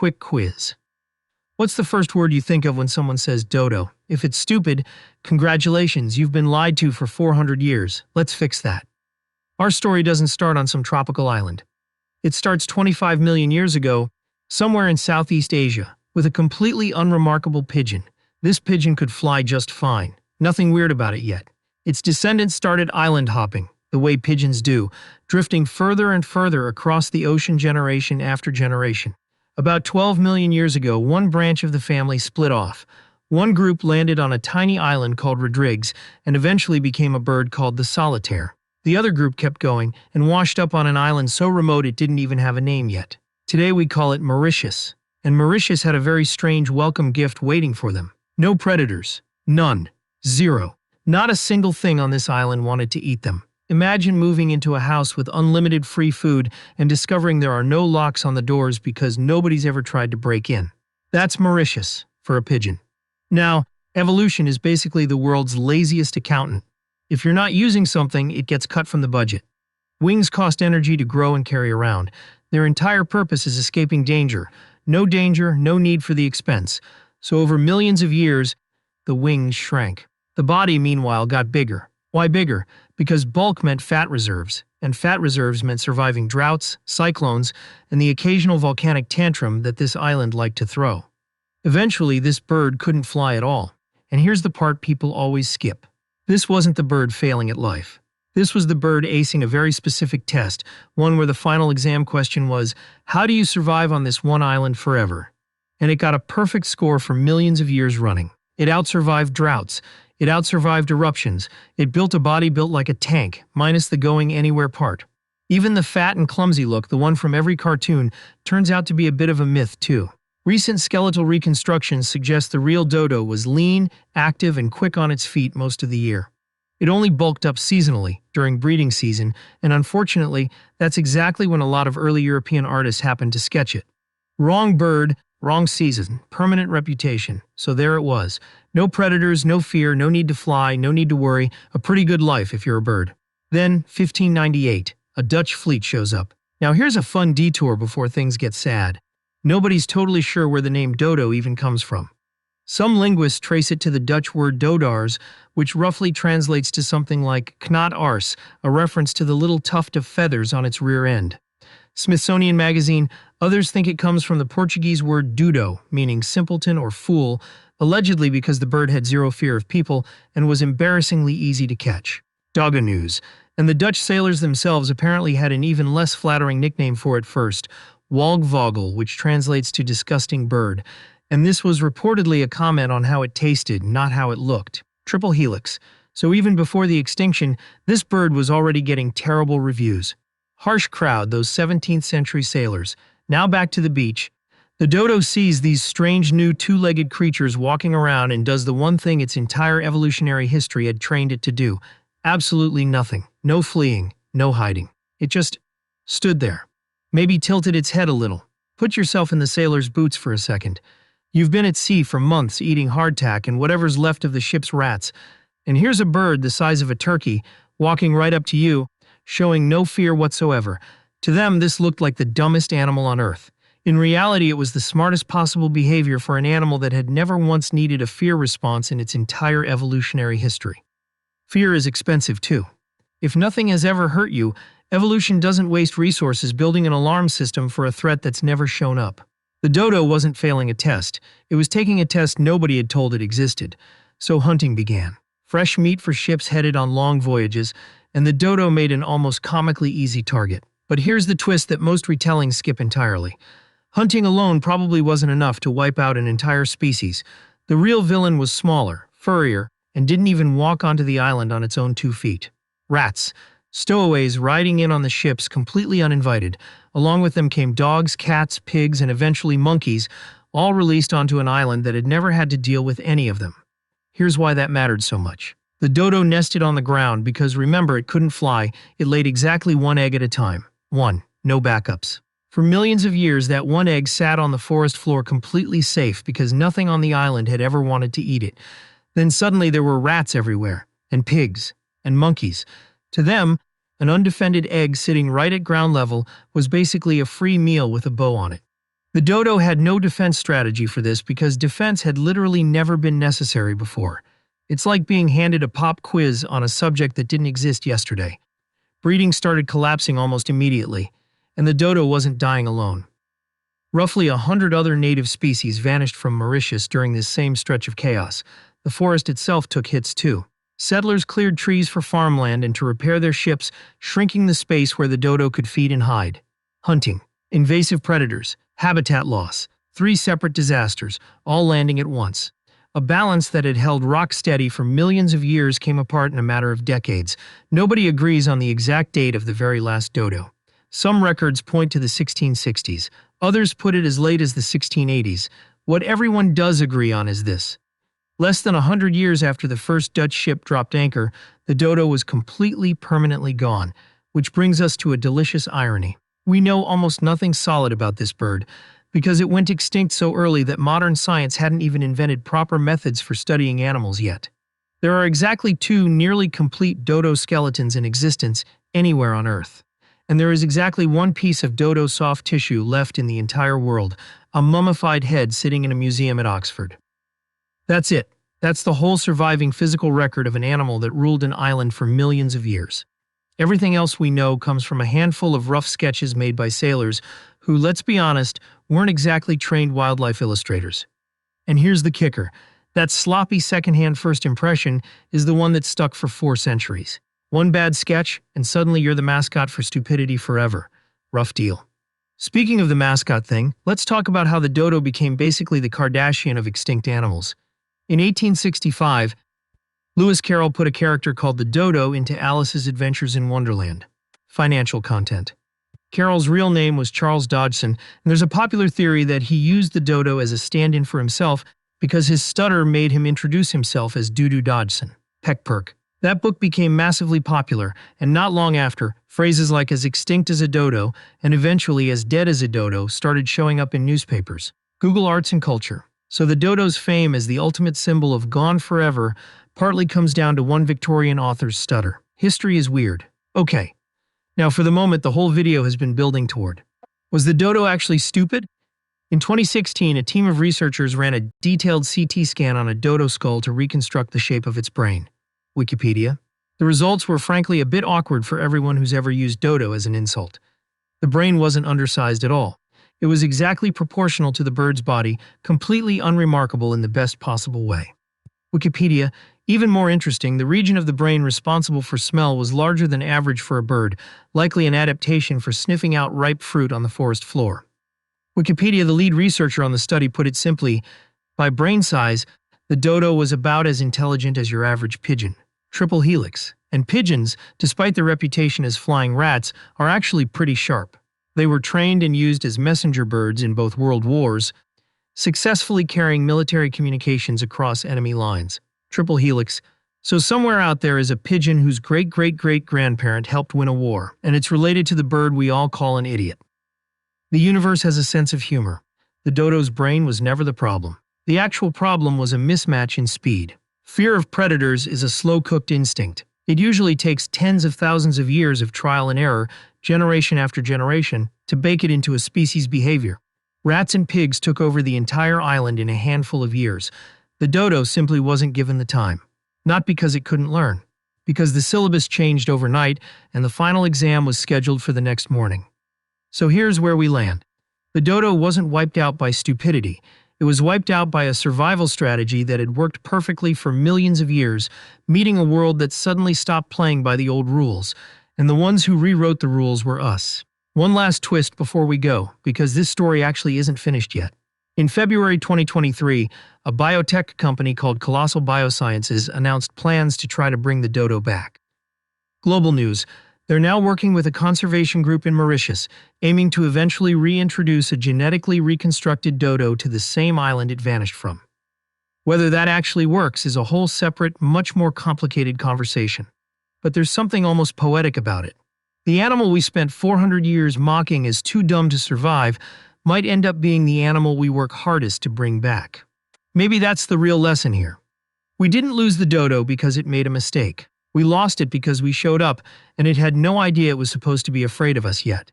quick quiz. What's the first word you think of when someone says dodo? If it's stupid, congratulations, you've been lied to for 400 years. Let's fix that. Our story doesn't start on some tropical island. It starts 25 million years ago, somewhere in Southeast Asia, with a completely unremarkable pigeon. This pigeon could fly just fine. Nothing weird about it yet. Its descendants started island hopping, the way pigeons do, drifting further and further across the ocean generation after generation. About 12 million years ago, one branch of the family split off. One group landed on a tiny island called Rodrigues and eventually became a bird called the solitaire. The other group kept going and washed up on an island so remote it didn't even have a name yet. Today we call it Mauritius. And Mauritius had a very strange welcome gift waiting for them. No predators. None. Zero. Not a single thing on this island wanted to eat them. Imagine moving into a house with unlimited free food and discovering there are no locks on the doors because nobody's ever tried to break in. That's Mauritius for a pigeon. Now, evolution is basically the world's laziest accountant. If you're not using something, it gets cut from the budget. Wings cost energy to grow and carry around. Their entire purpose is escaping danger. No danger, no need for the expense. So over millions of years, the wings shrank. The body, meanwhile, got bigger. Why bigger? Because bulk meant fat reserves, and fat reserves meant surviving droughts, cyclones, and the occasional volcanic tantrum that this island liked to throw. Eventually, this bird couldn't fly at all. And here's the part people always skip. This wasn't the bird failing at life. This was the bird acing a very specific test, one where the final exam question was, how do you survive on this one island forever? And it got a perfect score for millions of years running. It outsurvived droughts. It outsurvived eruptions. It built a body built like a tank, minus the going anywhere part. Even the fat and clumsy look, the one from every cartoon, turns out to be a bit of a myth too. Recent skeletal reconstructions suggest the real dodo was lean, active, and quick on its feet most of the year. It only bulked up seasonally, during breeding season, and unfortunately, that's exactly when a lot of early European artists happened to sketch it. Wrong bird, wrong season, permanent reputation. So there it was. No predators, no fear, no need to fly, no need to worry, a pretty good life if you're a bird. Then, 1598, a Dutch fleet shows up. Now here's a fun detour before things get sad. Nobody's totally sure where the name dodo even comes from. Some linguists trace it to the Dutch word dodars, which roughly translates to something like knot ars, a reference to the little tuft of feathers on its rear end. Smithsonian Magazine, others think it comes from the Portuguese word dudo, meaning simpleton or fool, allegedly because the bird had zero fear of people and was embarrassingly easy to catch. Dogga News. And the Dutch sailors themselves apparently had an even less flattering nickname for it first, Walgvogel, which translates to disgusting bird. And this was reportedly a comment on how it tasted, not how it looked. Triple helix. So even before the extinction, this bird was already getting terrible reviews. Harsh crowd, those 17th century sailors. Now back to the beach. The dodo sees these strange new two-legged creatures walking around and does the one thing its entire evolutionary history had trained it to do. Absolutely nothing. No fleeing, no hiding. It just stood there. Maybe tilted its head a little. Put yourself in the sailor's boots for a second. You've been at sea for months eating hardtack and whatever's left of the ship's rats. And here's a bird the size of a turkey, walking right up to you, showing no fear whatsoever. To them, this looked like the dumbest animal on earth. In reality, it was the smartest possible behavior for an animal that had never once needed a fear response in its entire evolutionary history. Fear is expensive too. If nothing has ever hurt you, evolution doesn't waste resources building an alarm system for a threat that's never shown up. The dodo wasn't failing a test. It was taking a test nobody had told it existed. So hunting began. Fresh meat for ships headed on long voyages, and the dodo made an almost comically easy target. But here's the twist that most retellings skip entirely. Hunting alone probably wasn't enough to wipe out an entire species. The real villain was smaller, furrier, and didn't even walk onto the island on its own 2 feet. Rats. Stowaways riding in on the ships completely uninvited. Along with them came dogs, cats, pigs, and eventually monkeys, all released onto an island that had never had to deal with any of them. Here's why that mattered so much. The dodo nested on the ground because, remember, it couldn't fly. It laid exactly 1 egg at a time. 1. No backups. For millions of years, that 1 egg sat on the forest floor completely safe because nothing on the island had ever wanted to eat it. Then suddenly there were rats everywhere, and pigs, and monkeys. To them, an undefended egg sitting right at ground level was basically a free meal with a bow on it. The dodo had no defense strategy for this because defense had literally never been necessary before. It's like being handed a pop quiz on a subject that didn't exist yesterday. Breeding started collapsing almost immediately, and the dodo wasn't dying alone. Roughly 100 other native species vanished from Mauritius during this same stretch of chaos. The forest itself took hits too. Settlers cleared trees for farmland and to repair their ships, shrinking the space where the dodo could feed and hide. Hunting, invasive predators, habitat loss, 3 separate disasters, all landing at once. A balance that had held rock steady for millions of years came apart in a matter of decades. Nobody agrees on the exact date of the very last dodo. Some records point to the 1660s. Others put it as late as the 1680s. What everyone does agree on is this. Less than 100 years after the first Dutch ship dropped anchor, the dodo was completely permanently gone, which brings us to a delicious irony. We know almost nothing solid about this bird, because it went extinct so early that modern science hadn't even invented proper methods for studying animals yet. There are exactly 2 nearly complete dodo skeletons in existence anywhere on Earth. And there is exactly 1 piece of dodo soft tissue left in the entire world, a mummified head sitting in a museum at Oxford. That's it. That's the whole surviving physical record of an animal that ruled an island for millions of years. Everything else we know comes from a handful of rough sketches made by sailors who, let's be honest, weren't exactly trained wildlife illustrators. And here's the kicker. That sloppy secondhand first impression is the one that stuck for 4 centuries. 1 bad sketch, and suddenly you're the mascot for stupidity forever. Rough deal. Speaking of the mascot thing, let's talk about how the dodo became basically the Kardashian of extinct animals. In 1865, Lewis Carroll put a character called the Dodo into Alice's Adventures in Wonderland. Financial content. Carroll's real name was Charles Dodgson, and there's a popular theory that he used the dodo as a stand-in for himself because his stutter made him introduce himself as Dodo Dodgson. Peck perk. That book became massively popular, and not long after, phrases like as extinct as a dodo and eventually as dead as a dodo started showing up in newspapers. Google arts and culture. So the dodo's fame as the ultimate symbol of gone forever partly comes down to one Victorian author's stutter. History is weird. Okay. Now for the moment the whole video has been building toward. Was the dodo actually stupid? In 2016, a team of researchers ran a detailed CT scan on a dodo skull to reconstruct the shape of its brain. Wikipedia. The results were frankly a bit awkward for everyone who's ever used dodo as an insult. The brain wasn't undersized at all. It was exactly proportional to the bird's body, completely unremarkable in the best possible way. Wikipedia. Even more interesting, the region of the brain responsible for smell was larger than average for a bird, likely an adaptation for sniffing out ripe fruit on the forest floor. Wikipedia, the lead researcher on the study, put it simply, by brain size, the dodo was about as intelligent as your average pigeon. Triple helix. And pigeons, despite their reputation as flying rats, are actually pretty sharp. They were trained and used as messenger birds in both world wars, successfully carrying military communications across enemy lines. Triple helix. So somewhere out there is a pigeon whose great-great-great-grandparent helped win a war, and it's related to the bird we all call an idiot. The universe has a sense of humor. The dodo's brain was never the problem. The actual problem was a mismatch in speed. Fear of predators is a slow-cooked instinct. It usually takes tens of thousands of years of trial and error, generation after generation, to bake it into a species' behavior. Rats and pigs took over the entire island in a handful of years. The dodo simply wasn't given the time. Not because it couldn't learn. Because the syllabus changed overnight and the final exam was scheduled for the next morning. So here's where we land. The dodo wasn't wiped out by stupidity. It was wiped out by a survival strategy that had worked perfectly for millions of years, meeting a world that suddenly stopped playing by the old rules. And the ones who rewrote the rules were us. One last twist before we go, because this story actually isn't finished yet. In February 2023, a biotech company called Colossal Biosciences announced plans to try to bring the dodo back. Global news. They're now working with a conservation group in Mauritius, aiming to eventually reintroduce a genetically reconstructed dodo to the same island it vanished from. Whether that actually works is a whole separate, much more complicated conversation. But there's something almost poetic about it. The animal we spent 400 years mocking as too dumb to survive might end up being the animal we work hardest to bring back. Maybe that's the real lesson here. We didn't lose the dodo because it made a mistake. We lost it because we showed up, and it had no idea it was supposed to be afraid of us yet.